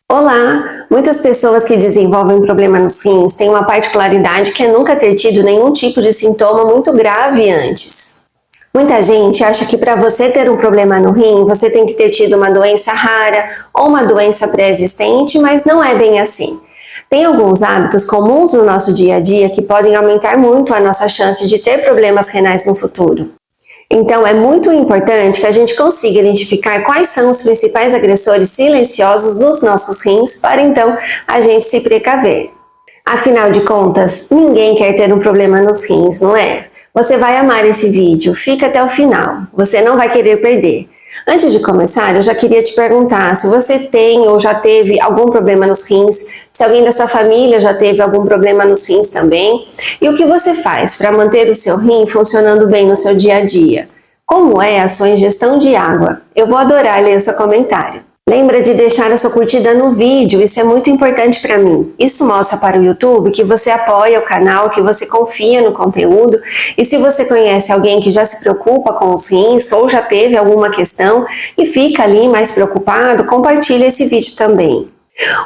Olá! Muitas pessoas que desenvolvem problema nos rins têm uma particularidade que é nunca ter tido nenhum tipo de sintoma muito grave antes. Muita gente acha que para você ter um problema no rim, você tem que ter tido uma doença rara ou uma doença pré-existente, mas não é bem assim. Tem alguns hábitos comuns no nosso dia a dia que podem aumentar muito a nossa chance de ter problemas renais no futuro. Então, é muito importante que a gente consiga identificar quais são os principais agressores silenciosos dos nossos rins para então a gente se precaver. Afinal de contas, ninguém quer ter um problema nos rins, não é? Você vai amar esse vídeo, fica até o final, você não vai querer perder. Antes de começar, eu já queria te perguntar se você tem ou já teve algum problema nos rins, se alguém da sua família já teve algum problema nos rins também, e o que você faz para manter o seu rim funcionando bem no seu dia a dia. Como é a sua ingestão de água? Eu vou adorar ler o seu comentário. Lembra de deixar a sua curtida no vídeo, isso é muito importante para mim. Isso mostra para o YouTube que você apoia o canal, que você confia no conteúdo, e se você conhece alguém que já se preocupa com os rins ou já teve alguma questão e fica ali mais preocupado, compartilha esse vídeo também.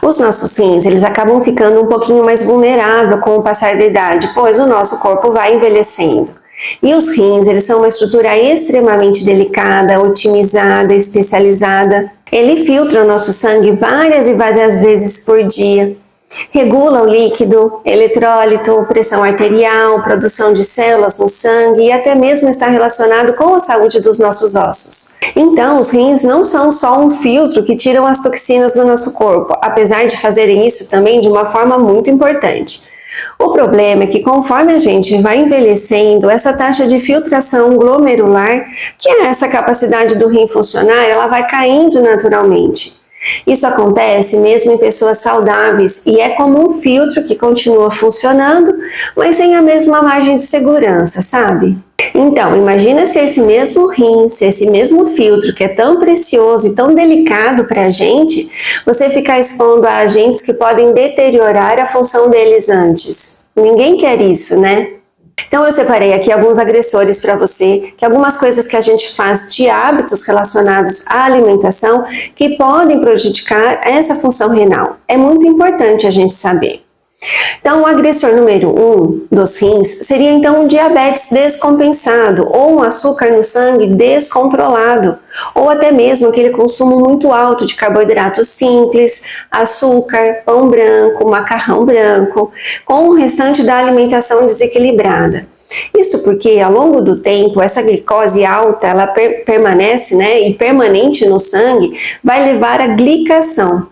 Os nossos rins, eles acabam ficando um pouquinho mais vulneráveis com o passar da idade, pois o nosso corpo vai envelhecendo. E os rins, eles são uma estrutura extremamente delicada, otimizada, especializada. Ele filtra o nosso sangue várias e várias vezes por dia. Regula o líquido, eletrólito, pressão arterial, produção de células no sangue e até mesmo está relacionado com a saúde dos nossos ossos. Então, os rins não são só um filtro que tiram as toxinas do nosso corpo, apesar de fazerem isso também de uma forma muito importante. O problema é que conforme a gente vai envelhecendo, essa taxa de filtração glomerular, que é essa capacidade do rim funcionar, ela vai caindo naturalmente. Isso acontece mesmo em pessoas saudáveis e é como um filtro que continua funcionando, mas sem a mesma margem de segurança, sabe? Então, imagina se esse mesmo rim, se esse mesmo filtro que é tão precioso e tão delicado para a gente, você ficar expondo a agentes que podem deteriorar a função deles antes. Ninguém quer isso, né? Então eu separei aqui alguns agressores para você, que algumas coisas que a gente faz de hábitos relacionados à alimentação que podem prejudicar essa função renal. É muito importante a gente saber. Então, o agressor número 1 dos rins seria então um diabetes descompensado ou um açúcar no sangue descontrolado, ou até mesmo aquele consumo muito alto de carboidratos simples, açúcar, pão branco, macarrão branco, com o restante da alimentação desequilibrada. Isso porque ao longo do tempo essa glicose alta ela permanece, e permanente no sangue vai levar à glicação.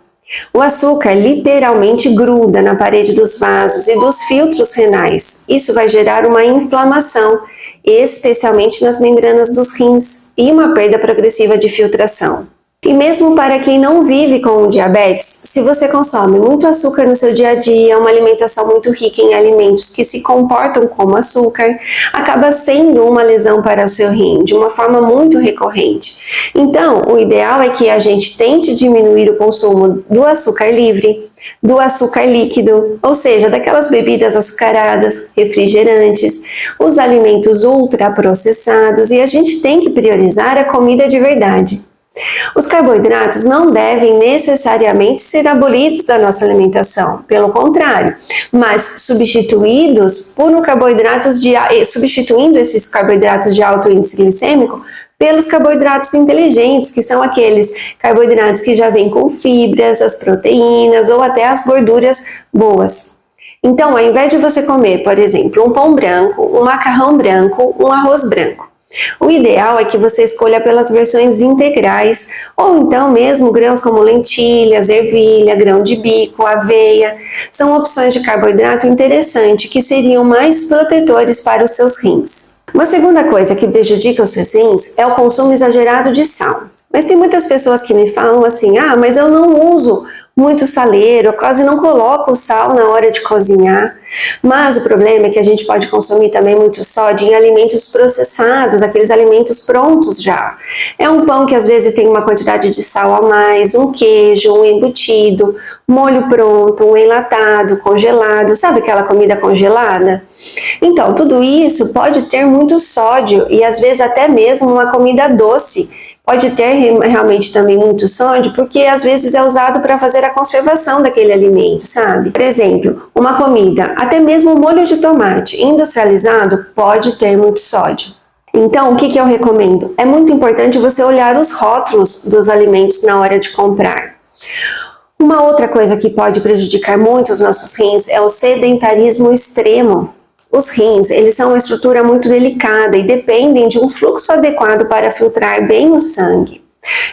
O açúcar literalmente gruda na parede dos vasos e dos filtros renais. Isso vai gerar uma inflamação, especialmente nas membranas dos rins, e uma perda progressiva de filtração. E mesmo para quem não vive com o diabetes, se você consome muito açúcar no seu dia a dia, uma alimentação muito rica em alimentos que se comportam como açúcar, acaba sendo uma lesão para o seu rim, de uma forma muito recorrente. Então, o ideal é que a gente tente diminuir o consumo do açúcar livre, do açúcar líquido, ou seja, daquelas bebidas açucaradas, refrigerantes, os alimentos ultraprocessados, e a gente tem que priorizar a comida de verdade. Os carboidratos não devem necessariamente ser abolidos da nossa alimentação, pelo contrário, mas substituindo esses carboidratos de alto índice glicêmico pelos carboidratos inteligentes, que são aqueles carboidratos que já vêm com fibras, as proteínas ou até as gorduras boas. Então, ao invés de você comer, por exemplo, um pão branco, um macarrão branco, um arroz branco, o ideal é que você escolha pelas versões integrais, ou então mesmo grãos como lentilhas, ervilha, grão de bico, aveia. São opções de carboidrato interessante que seriam mais protetores para os seus rins. Uma segunda coisa que prejudica os seus rins é o consumo exagerado de sal. Mas tem muitas pessoas que me falam assim, mas eu não uso muito saleiro, eu quase não coloco sal na hora de cozinhar. Mas o problema é que a gente pode consumir também muito sódio em alimentos processados, aqueles alimentos prontos já. É um pão que às vezes tem uma quantidade de sal a mais, um queijo, um embutido, molho pronto, um enlatado, congelado, sabe aquela comida congelada? Então, tudo isso pode ter muito sódio e às vezes até mesmo uma comida doce pode ter realmente também muito sódio, porque às vezes é usado para fazer a conservação daquele alimento, sabe? Por exemplo, uma comida, até mesmo o molho de tomate industrializado pode ter muito sódio. Então, o que eu recomendo? É muito importante você olhar os rótulos dos alimentos na hora de comprar. Uma outra coisa que pode prejudicar muito os nossos rins é o sedentarismo extremo. Os rins, eles são uma estrutura muito delicada e dependem de um fluxo adequado para filtrar bem o sangue.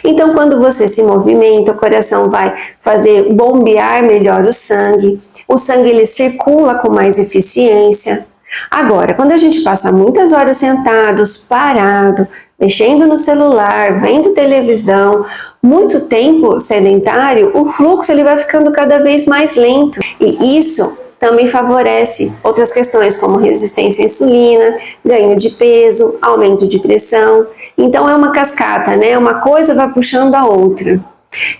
Então, quando você se movimenta, o coração vai fazer bombear melhor o sangue ele circula com mais eficiência. Agora, quando a gente passa muitas horas sentados, parado, mexendo no celular, vendo televisão, muito tempo sedentário, o fluxo ele vai ficando cada vez mais lento. E isso também favorece outras questões como resistência à insulina, ganho de peso, aumento de pressão. Então é uma cascata, né? Uma coisa vai puxando a outra.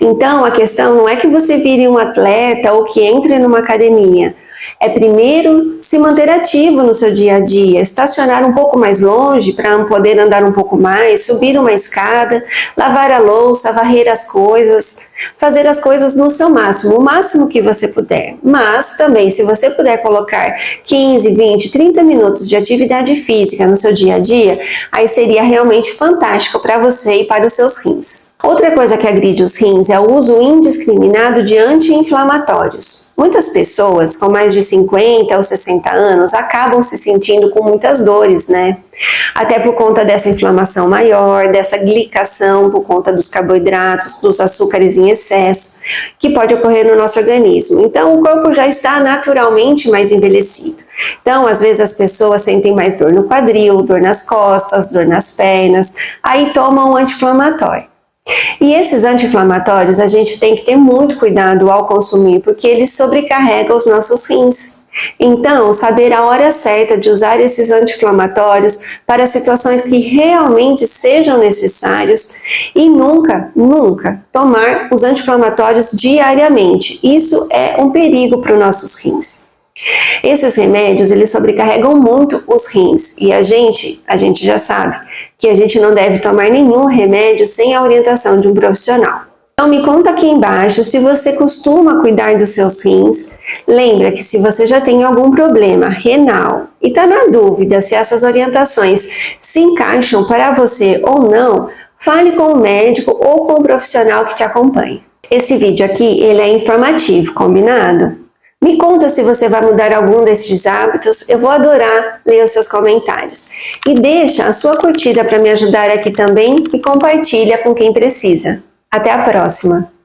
Então a questão não é que você vire um atleta ou que entre numa academia. É primeiro se manter ativo no seu dia a dia, estacionar um pouco mais longe para poder andar um pouco mais, subir uma escada, lavar a louça, varrer as coisas, fazer as coisas no seu máximo, o máximo que você puder. Mas também, se você puder colocar 15, 20, 30 minutos de atividade física no seu dia a dia, aí seria realmente fantástico para você e para os seus rins. Outra coisa que agride os rins é o uso indiscriminado de anti-inflamatórios. Muitas pessoas com mais de 50 ou 60 anos acabam se sentindo com muitas dores, né? Até por conta dessa inflamação maior, dessa glicação por conta dos carboidratos, dos açúcares em excesso, que pode ocorrer no nosso organismo. Então, o corpo já está naturalmente mais envelhecido. Então, às vezes as pessoas sentem mais dor no quadril, dor nas costas, dor nas pernas, aí tomam um anti-inflamatório. E esses anti-inflamatórios a gente tem que ter muito cuidado ao consumir, porque eles sobrecarregam os nossos rins. Então, saber a hora certa de usar esses anti-inflamatórios para situações que realmente sejam necessários e nunca tomar os anti-inflamatórios diariamente. Isso é um perigo para os nossos rins. Esses remédios, eles sobrecarregam muito os rins e a gente já sabe que a gente não deve tomar nenhum remédio sem a orientação de um profissional. Então me conta aqui embaixo se você costuma cuidar dos seus rins. Lembra que se você já tem algum problema renal e está na dúvida se essas orientações se encaixam para você ou não, fale com o médico ou com o profissional que te acompanha. Esse vídeo aqui, ele é informativo, combinado? Me conta se você vai mudar algum desses hábitos, eu vou adorar ler os seus comentários. E deixa a sua curtida para me ajudar aqui também e compartilha com quem precisa. Até a próxima!